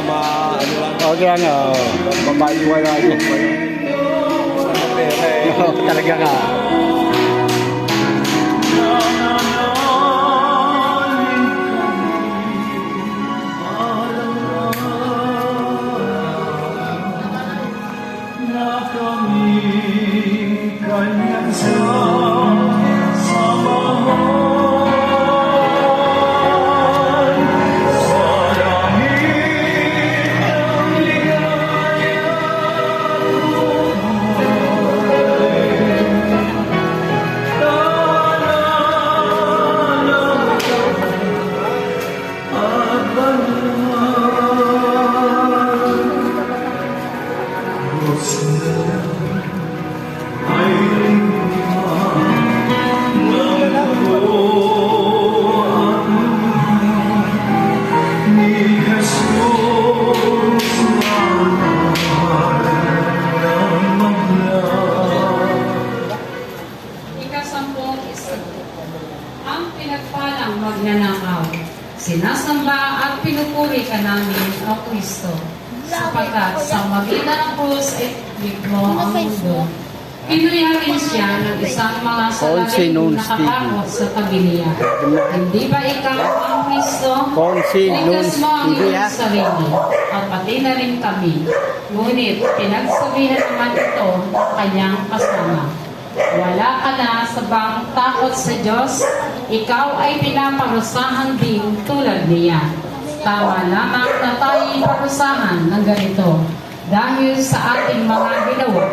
ano lang. Okay lang, Mabaliwala yun. talaga ka. Ang pinagpalang magnanakaw, sinasamba at pinupuri ka namin, O Kristo, sapagkat sa magitan ng krus ay mo ang mundo. Pinuyarin siya ng isang mga salarin nakatakot sa tabi niya. Hindi ba ikaw ang Kristo? Likas mo ang iyong sarili, at pati na rin kami. Ngunit pinagsabihan naman ito ng kanyang kasama. Wala ka na sa bang takot sa Diyos, ikaw ay pinaparusahan din tulad niya. Tama lamang na tayo'y parusahan ng ganito dahil sa ating mga ginawa.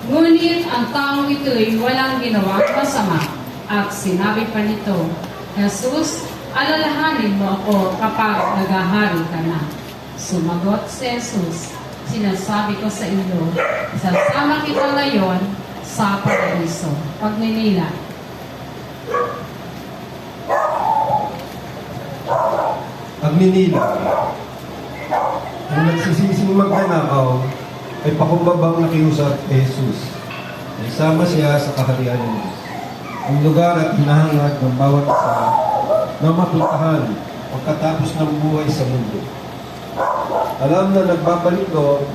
Ngunit ang taong ito'y walang ginawang masama. At sinabi pa nito, Jesus, alalahanin mo ako kapag naghahari ka na. Sumagot si Jesus, sinasabi ko sa inyo, sasama kita ngayon sa paraiso. Pagninila. Pagninila. Ang nagsisising magnanakaw ay pakumbabang nakiusap kay Jesus. Isama siya sa kaharian ng Diyos. Ang lugar at hinahangad ng bawat isa na mapuntahan pagkatapos ng buhay sa mundo. Alam na nagbabalik doon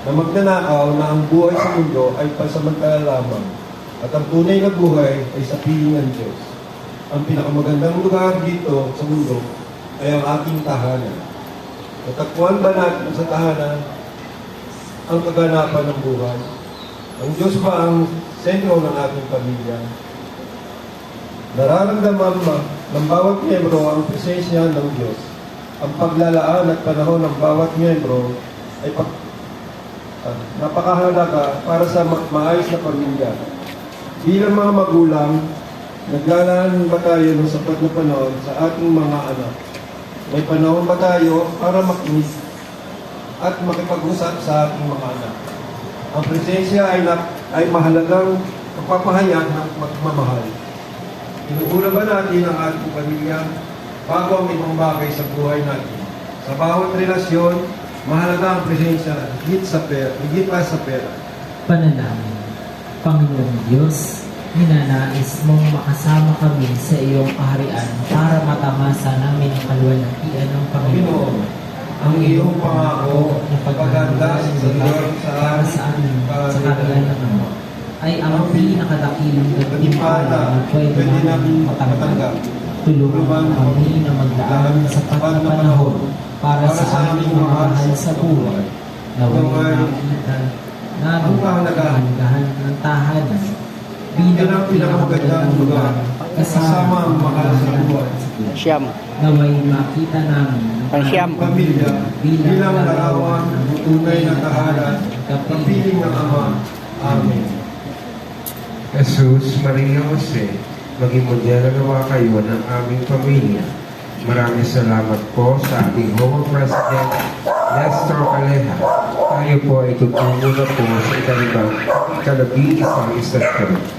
na magnanakaw na ang buhay sa mundo ay pansamantala lamang at ang tunay na buhay ay sa piling ng Diyos. Ang pinakamagandang lugar dito sa mundo ay ang ating tahanan. Natakbuhan ba natin sa tahanan ang kaganapan ng buhay? Ang Diyos ba ang sentro ng ating pamilya? Nararamdaman ba ng bawat miyembro ang presensya ng Diyos? Ang paglalaan at panahon ng bawat miyembro ay napakahalaga para sa maayos na pamilya. Bilang mga magulang, naglalaan ba tayo ng sapat na panahon sa ating mga anak? May panahon ba tayo para makinig at makipag-usap sa ating mga anak? Ang presensya ay mahalagang pagpapahayag ng magmamahal. Inuuna ba natin ang ating pamilya bago ang ibang bagay sa buhay natin? Sa bawat relasyon, mahalaga ang presensya, higit pa sa pera. Panalangin. Panginoong Diyos, ninanais mong makasama kami sa iyong kaharian para matamasa namin ang kaluwalhatian ng Panginoon. Ang iyong pangako na paganda sa Diyos para sa amin sa kaharian ng Ama ay ang pinakadakilang gantimpala na pwede namin matanggap. Tulungan kami na magdaan sa sapat na panahon para sa aming mga mahal sa buhay. Naway makita namin ang kahalagahan ng tahanan bilang pinakamagandang lugar kasama ang mahal sa buhay. Siyam. Naway makita namin Ang siyam. Pamilya bilang larawan ng tunay na tahanan, kapiling ng Ama. Amen. Jesus, Maria, Jose, maging modelo nawa kayo ng aming pamilya. Maraming salamat po sa ating Home President, Nestor Calleja. Tayo po ay tutungo na po sa ikalabing isang istasyon.